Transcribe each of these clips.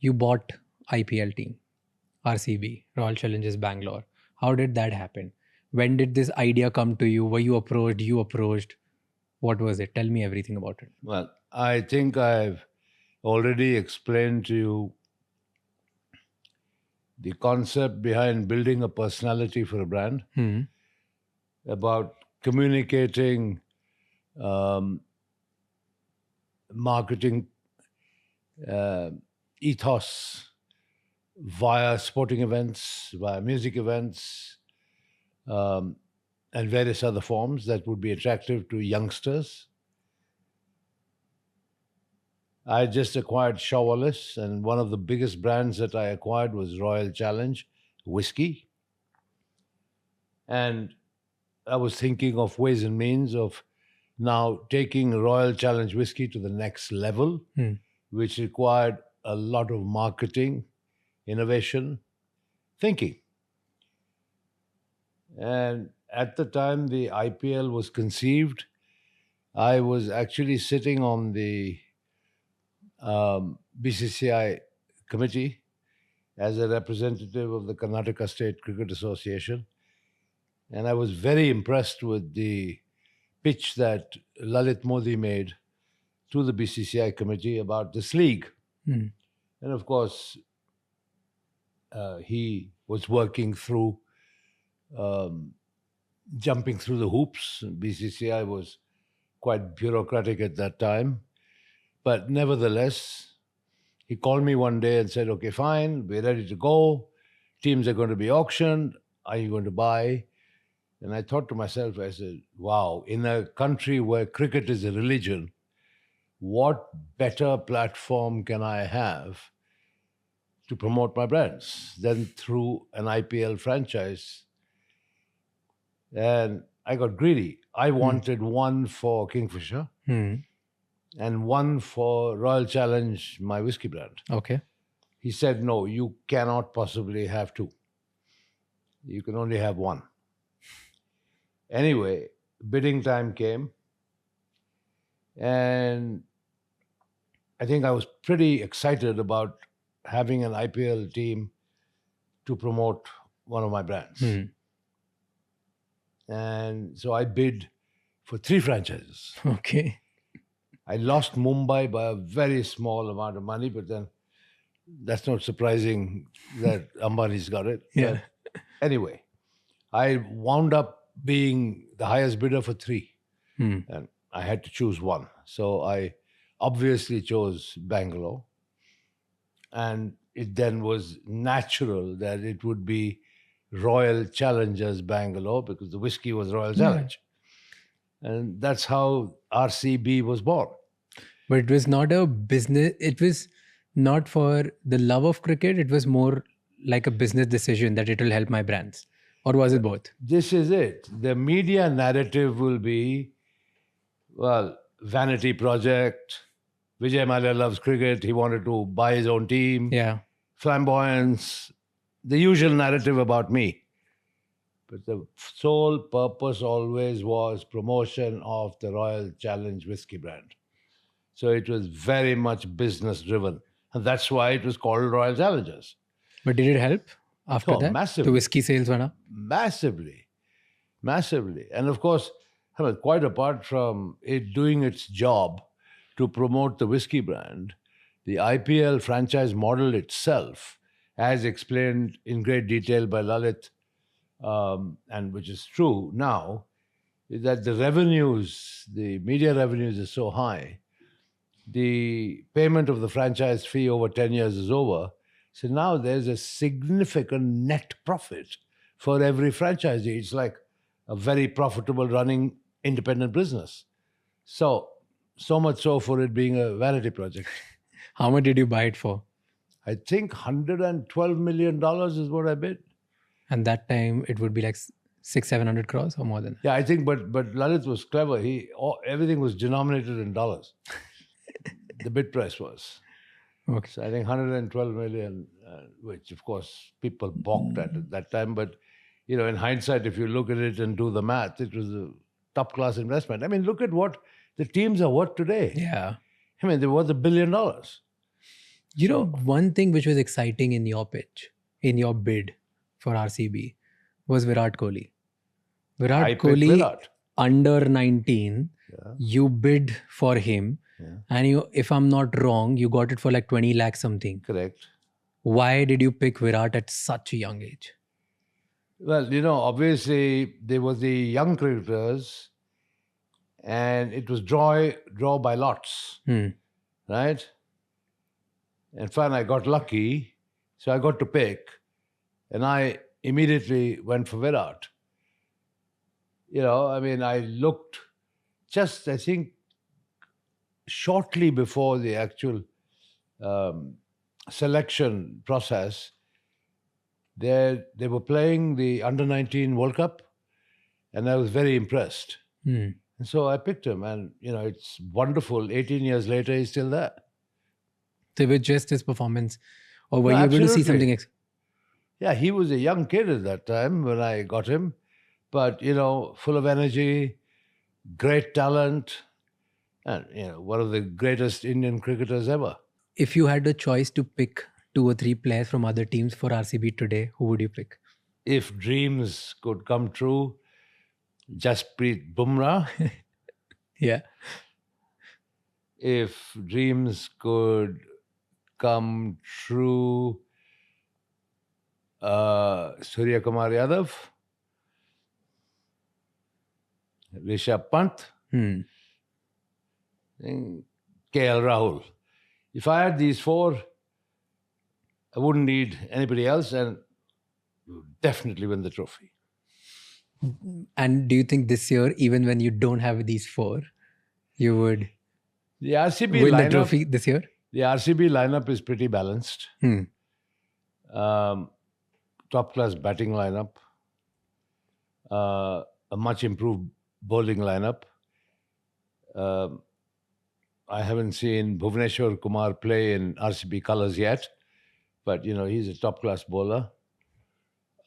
you bought IPL team, RCB, Royal Challengers Bangalore. How did that happen? When did this idea come to you? Were you approached? You approached? What was it? Tell me everything about it. Well, I think I've already explained to you the concept behind building a personality for a brand, Hmm. about communicating marketing uh, ethos via sporting events, via music events, um, and various other forms that would be attractive to youngsters. I just acquired Shaw Wallace, and one of the biggest brands that I acquired was Royal Challenge whiskey. And I was thinking of ways and means of now taking Royal Challenge whiskey to the next level, Hmm. which required a lot of marketing, innovation, thinking. And at the time the IPL was conceived, I was actually sitting on the BCCI committee as a representative of the Karnataka State Cricket Association. And I was very impressed with the pitch that Lalit Modi made to the BCCI committee about this league. Hmm. And of course, he was working through um, jumping through the hoops. BCCI was quite bureaucratic at that time. But nevertheless, he called me one day and said, okay, fine, we're ready to go. Teams are going to be auctioned. Are you going to buy? And I thought to myself, I said, wow, in a country where cricket is a religion, what better platform can I have to promote my brands than through an IPL franchise? And I got greedy. I wanted one for Kingfisher Hmm. and one for Royal Challenge, my whiskey brand. Okay. He said, no, you cannot possibly have two. You can only have one. Anyway, bidding time came, and I think I was pretty excited about having an IPL team to promote one of my brands. Hmm. And so I bid for 3 franchises. Okay. I lost Mumbai by a very small amount of money, but then that's not surprising that Ambani's got it. Yeah. But anyway, I wound up being the highest bidder for 3, Hmm. and I had to choose one. So I obviously chose Bangalore, and it then was natural that it would be Royal Challengers Bangalore because the whiskey was Royal Challenge. And that's how RCB was born. But it was not a business. It was not for the love of cricket. It was more like a business decision that it will help my brands. Or was it both? This is it. The media narrative will be, well, vanity project. Vijay Mallaya loves cricket. He wanted to buy his own team. Yeah. Flamboyance, the usual narrative about me. But the sole purpose always was promotion of the Royal Challenge whiskey brand. So it was very much business driven. And that's why it was called Royal Challengers. But did it help after Oh, that? massively. The whiskey sales went up? Massively. Massively. And of course, I mean, quite apart from it doing its job to promote the whiskey brand, the IPL franchise model itself, as explained in great detail by Lalit, and which is true now, is that the revenues, the media revenues are so high, the payment of the franchise fee over 10 years is over. So now there's a significant net profit for every franchisee. It's like a very profitable running independent business. So much so for it being a vanity project. How much did you buy it for? I think $112 million is what I bid. And that time it would be like 600-700 crores or more than that. Yeah, I think, but Lalit was clever. Everything was denominated in dollars. The bid price was. Okay. So I think 112 million, which of course people balked at that time. But in hindsight, if you look at it and do the math, it was a top class investment. I mean, look at what the teams are worth today. Yeah. I mean, they're worth $1 billion. You know, one thing which was exciting in your pitch, in your bid for RCB, was Virat Kohli. I Virat picked Kohli, Virat. under 19, Yeah. you bid for him. Yeah. And you, if I'm not wrong, you got it for like 20 lakhs something. Correct. Why did you pick Virat at such a young age? Well, obviously there was the young cricketers, and it was draw by lots, right? And fine, I got lucky, so I got to pick, and I immediately went for Virat. I looked just, I think, shortly before the actual selection process. They were playing the under-19 World Cup, and I was very impressed. And so I picked him, and it's wonderful. 18 years later, he's still there. So with just his performance, or were No, you able to see absolutely. something? Yeah, he was a young kid at that time when I got him, but full of energy, great talent, and one of the greatest Indian cricketers ever. If you had a choice to pick 2 or 3 players from other teams for RCB today, who would you pick? If dreams could come true, Jasprit Bumrah. Yeah. If dreams could come true, Surya Kumar Yadav, Rishabh Pant, and KL Rahul. If I had these four, I wouldn't need anybody else, and would definitely win the trophy. And do you think this year, even when you don't have these 4, you would The RCB win the lineup, trophy this year? the RCB lineup is pretty balanced. Top class batting lineup, a much improved bowling lineup. I haven't seen Bhuvneshwar Kumar play in RCB colours yet, but he's a top class bowler.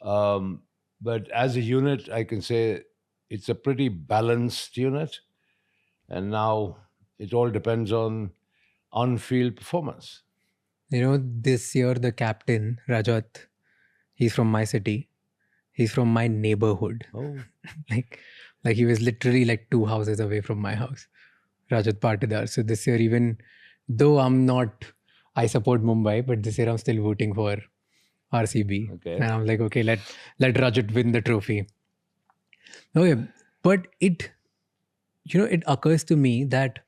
But as a unit, I can say it's a pretty balanced unit, and now it all depends on-field performance. This year the captain, Rajat, he's from my city. He's from my neighborhood. Oh, like he was literally like 2 houses away from my house, Rajat Patidar. So this year, even though I support Mumbai, but this year I'm still voting for RCB. Okay. And I'm like, okay, let Rajat win the trophy. Okay, but it occurs to me that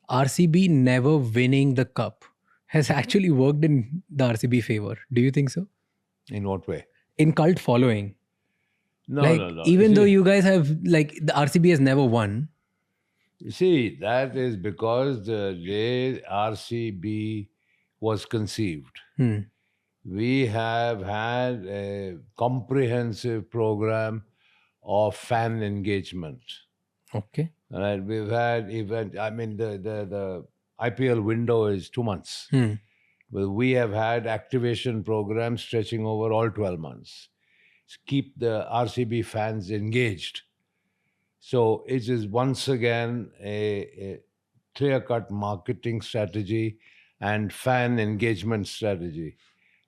RCB never winning the cup has actually worked in the RCB favor. Do you think so? in what way? In cult following. No, like, no. Even though you guys have, like, the RCB has never won. You see, that is because the day RCB was conceived. We have had a comprehensive program of fan engagement. Okay. Right? We've had the IPL window is 2 months. But we have had activation programs stretching over all 12 months to keep the RCB fans engaged. So it is once again a clear-cut marketing strategy and fan engagement strategy,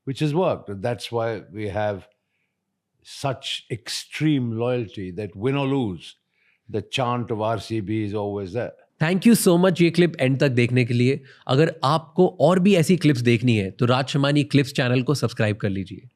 which has worked. That's why we have such extreme loyalty that win or lose, the chant of RCB is always there. Thank you so much ये clip and तक देखने के लिए. अगर आपको और भी ऐसी क्लिप्स देखनी है तो राजशमानी क्लिप्स चैनल को सब्सक्राइब कर लीजिए.